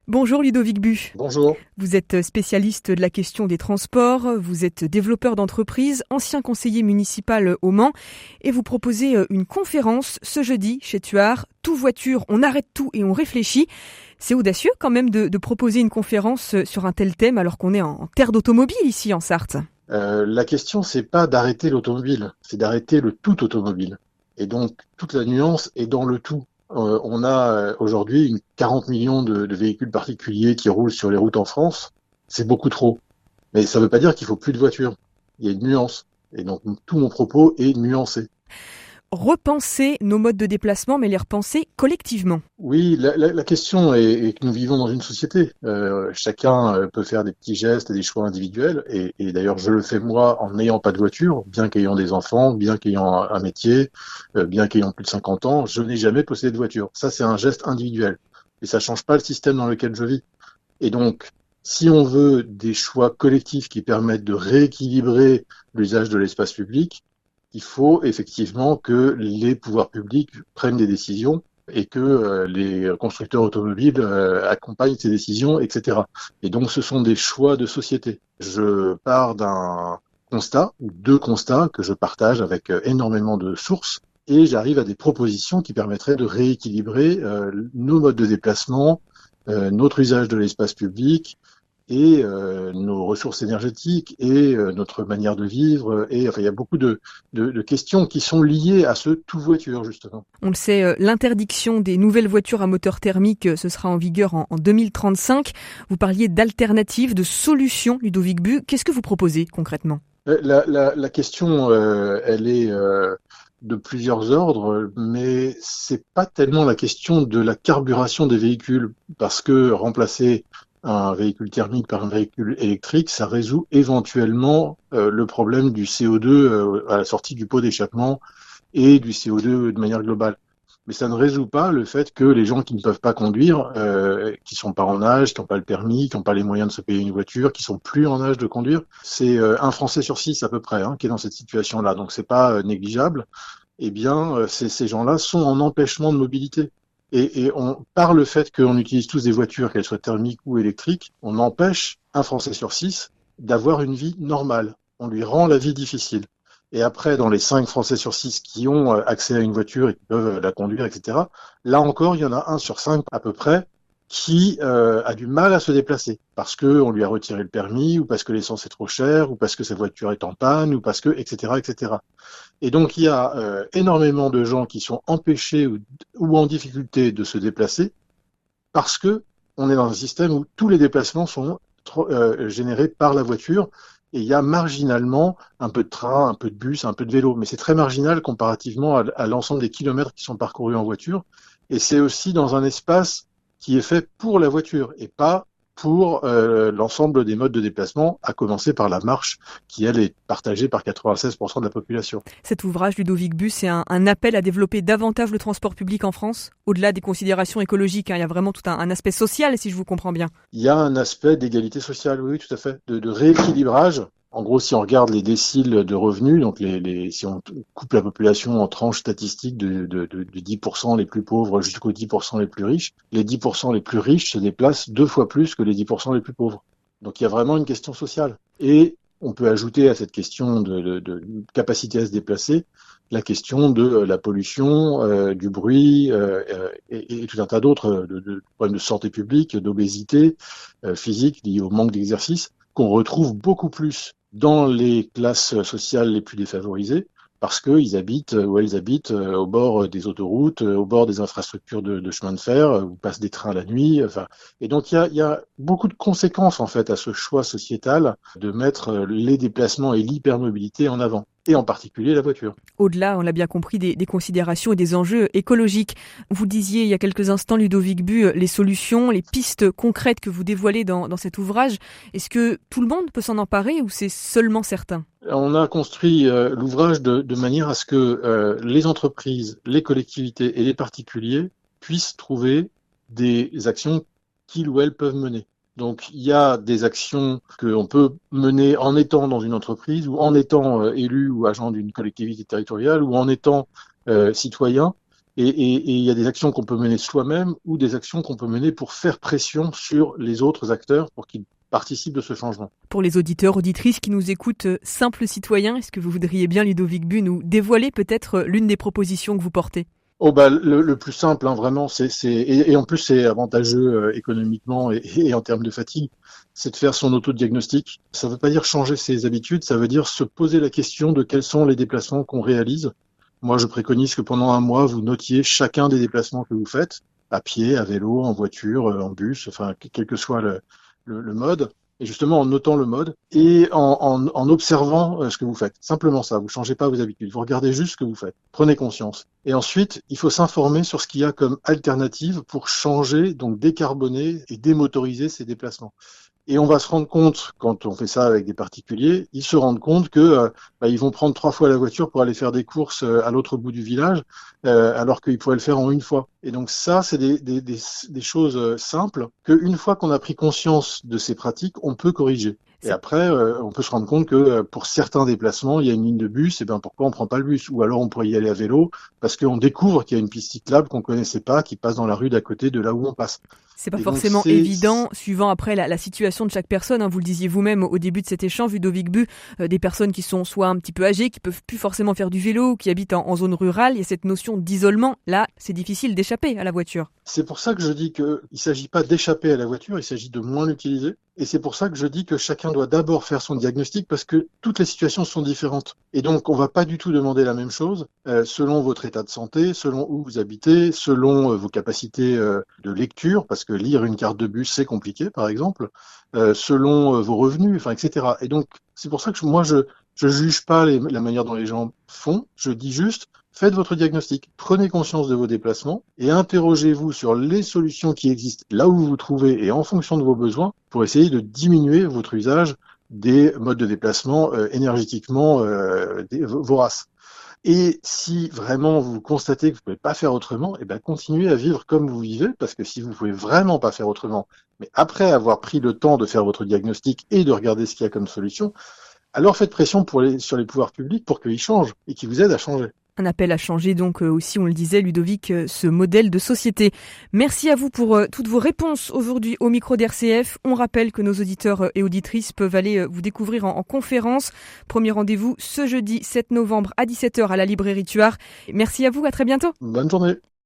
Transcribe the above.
Bonjour Ludovic Bu. Bonjour. Vous êtes spécialiste de la question des transports, vous êtes développeur d'entreprise, ancien conseiller municipal au Mans et vous proposez une conférence ce jeudi chez Tuart. Tout voiture, on arrête tout et on réfléchit. C'est audacieux quand même de proposer une conférence sur un tel thème alors qu'on est en terre d'automobile ici en Sarthe. La question, c'est pas d'arrêter l'automobile, c'est d'arrêter le tout automobile. Et donc, toute la nuance est dans le tout. On a aujourd'hui 40 millions de véhicules particuliers qui roulent sur les routes en France. C'est beaucoup trop. Mais ça ne veut pas dire qu'il faut plus de voitures. Il y a une nuance. Et donc, tout mon propos est nuancé. Repenser nos modes de déplacement, mais les repenser collectivement. Oui, la question est que nous vivons dans une société. Chacun peut faire des petits gestes et des choix individuels. Et d'ailleurs, je le fais moi en n'ayant pas de voiture, bien qu'ayant des enfants, bien qu'ayant un métier, bien qu'ayant plus de 50 ans, je n'ai jamais possédé de voiture. Ça, c'est un geste individuel. Et ça change pas le système dans lequel je vis. Et donc, si on veut des choix collectifs qui permettent de rééquilibrer l'usage de l'espace public, il faut effectivement que les pouvoirs publics prennent des décisions et que les constructeurs automobiles accompagnent ces décisions, etc. Et donc, ce sont des choix de société. Je pars d'un constat, ou deux constats, que je partage avec énormément de sources, et j'arrive à des propositions qui permettraient de rééquilibrer nos modes de déplacement, notre usage de l'espace public, et nos ressources énergétiques et notre manière de vivre. Et enfin, il y a beaucoup de questions qui sont liées à ce tout voiture, justement. On le sait, l'interdiction des nouvelles voitures à moteur thermique, ce sera en vigueur en 2035. Vous parliez d'alternatives, de solutions, Ludovic Bu. Qu'est-ce que vous proposez concrètement ? La question, elle est de plusieurs ordres, mais c'est pas tellement la question de la carburation des véhicules, parce que remplacer un véhicule thermique par un véhicule électrique, ça résout éventuellement le problème du CO2 à la sortie du pot d'échappement et du CO2 de manière globale. Mais ça ne résout pas le fait que les gens qui ne peuvent pas conduire, qui sont pas en âge, qui n'ont pas le permis, qui n'ont pas les moyens de se payer une voiture, qui sont plus en âge de conduire, c'est un Français sur 6 à peu près qui est dans cette situation-là. Donc c'est pas négligeable. Eh bien, ces gens-là sont en empêchement de mobilité. Et par le fait qu'on utilise tous des voitures, qu'elles soient thermiques ou électriques, on empêche un Français sur 6 d'avoir une vie normale. On lui rend la vie difficile. Et après, dans les 5 Français sur 6 qui ont accès à une voiture et qui peuvent la conduire, etc., là encore, il y en a 1 sur 5 à peu près qui a du mal à se déplacer parce que on lui a retiré le permis ou parce que l'essence est trop chère ou parce que sa voiture est en panne ou parce que, etc., etc. Et donc, il y a énormément de gens qui sont empêchés ou en difficulté de se déplacer parce que on est dans un système où tous les déplacements sont générés par la voiture et il y a marginalement un peu de train, un peu de bus, un peu de vélo. Mais c'est très marginal comparativement à l'ensemble des kilomètres qui sont parcourus en voiture. Et c'est aussi dans un espace qui est fait pour la voiture et pas pour l'ensemble des modes de déplacement, à commencer par la marche, qui, elle, est partagée par 96% de la population. Cet ouvrage, Ludovic Bu, c'est un appel à développer davantage le transport public en France, au-delà des considérations écologiques. Il y a vraiment tout un aspect social, si je vous comprends bien. Il y a un aspect d'égalité sociale, oui, tout à fait, de rééquilibrage. En gros, si on regarde les déciles de revenus, donc si on coupe la population en tranches statistiques de 10% les plus pauvres jusqu'aux 10% les plus riches, les 10% les plus riches se déplacent 2 fois plus que les 10% les plus pauvres. Donc il y a vraiment une question sociale. Et on peut ajouter à cette question de capacité à se déplacer la question de la pollution, du bruit et tout un tas d'autres de problèmes de santé publique, d'obésité physique liés au manque d'exercice qu'on retrouve beaucoup plus dans les classes sociales les plus défavorisées, parce qu'ils habitent où elles habitent au bord des autoroutes, au bord des infrastructures de chemin de fer, où passent des trains la nuit. Enfin, et donc il y a beaucoup de conséquences en fait à ce choix sociétal de mettre les déplacements et l'hypermobilité en avant, et en particulier la voiture. Au-delà, on l'a bien compris, des considérations et des enjeux écologiques. Vous disiez il y a quelques instants, Ludovic Bu, les solutions, les pistes concrètes que vous dévoilez dans cet ouvrage. Est-ce que tout le monde peut s'en emparer ou c'est seulement certains ? On a construit l'ouvrage de manière à ce que les entreprises, les collectivités et les particuliers puissent trouver des actions qu'ils ou elles peuvent mener. Donc, il y a des actions qu'on peut mener en étant dans une entreprise ou en étant élu ou agent d'une collectivité territoriale ou en étant citoyen Et il y a des actions qu'on peut mener soi-même ou des actions qu'on peut mener pour faire pression sur les autres acteurs pour qu'ils participent de ce changement. Pour les auditeurs, auditrices qui nous écoutent, simples citoyens, est-ce que vous voudriez bien, Ludovic Bu, nous dévoiler peut-être l'une des propositions que vous portez ? Oh bah le plus simple, hein, vraiment, et en plus c'est avantageux économiquement et en termes de fatigue, c'est de faire son autodiagnostic. Ça ne veut pas dire changer ses habitudes, ça veut dire se poser la question de quels sont les déplacements qu'on réalise. Moi, je préconise que pendant un mois, vous notiez chacun des déplacements que vous faites, à pied, à vélo, en voiture, en bus, enfin quel que soit le mode. Et justement, en notant le mode et en observant ce que vous faites. Simplement ça, vous changez pas vos habitudes, vous regardez juste ce que vous faites. Prenez conscience. Et ensuite, il faut s'informer sur ce qu'il y a comme alternative pour changer, donc décarboner et démotoriser ces déplacements. Et on va se rendre compte, quand on fait ça avec des particuliers, ils se rendent compte que ils vont prendre 3 fois la voiture pour aller faire des courses à l'autre bout du village, alors qu'ils pourraient le faire en une fois. Et donc ça, c'est des choses simples qu'une fois qu'on a pris conscience de ces pratiques, on peut corriger. Et après, on peut se rendre compte que pour certains déplacements, il y a une ligne de bus, et ben pourquoi on prend pas le bus? Ou alors on pourrait y aller à vélo, parce qu'on découvre qu'il y a une piste cyclable qu'on connaissait pas, qui passe dans la rue d'à côté de là où on passe. C'est pas Et forcément évident, suivant après la situation de chaque personne. Hein. Vous le disiez vous-même au début de cet échange, Ludovic Bu, des personnes qui sont soit un petit peu âgées, qui peuvent plus forcément faire du vélo, ou qui habitent en zone rurale. Il y a cette notion d'isolement. Là, c'est difficile d'échapper à la voiture. C'est pour ça que je dis qu'il ne s'agit pas d'échapper à la voiture, il s'agit de moins l'utiliser. Et c'est pour ça que je dis que chacun doit d'abord faire son diagnostic parce que toutes les situations sont différentes. Et donc, on ne va pas du tout demander la même chose selon votre état de santé, selon où vous habitez, selon vos capacités de lecture, parce que lire une carte de bus, c'est compliqué, par exemple, selon vos revenus, enfin, etc. Et donc, c'est pour ça que moi, je juge pas la manière dont les gens font, je dis juste, faites votre diagnostic, prenez conscience de vos déplacements et interrogez-vous sur les solutions qui existent là où vous vous trouvez et en fonction de vos besoins pour essayer de diminuer votre usage des modes de déplacement énergétiquement voraces. Et si vraiment vous constatez que vous ne pouvez pas faire autrement, eh ben continuez à vivre comme vous vivez, parce que si vous ne pouvez vraiment pas faire autrement, mais après avoir pris le temps de faire votre diagnostic et de regarder ce qu'il y a comme solution, alors faites pression sur les pouvoirs publics pour qu'ils changent et qu'ils vous aident à changer. Un appel à changer donc aussi, on le disait, Ludovic, ce modèle de société. Merci à vous pour toutes vos réponses aujourd'hui au micro d'RCF. On rappelle que nos auditeurs et auditrices peuvent aller vous découvrir en conférence. Premier rendez-vous ce jeudi 7 novembre à 17h à la librairie Tuard. Merci à vous, à très bientôt. Bonne journée.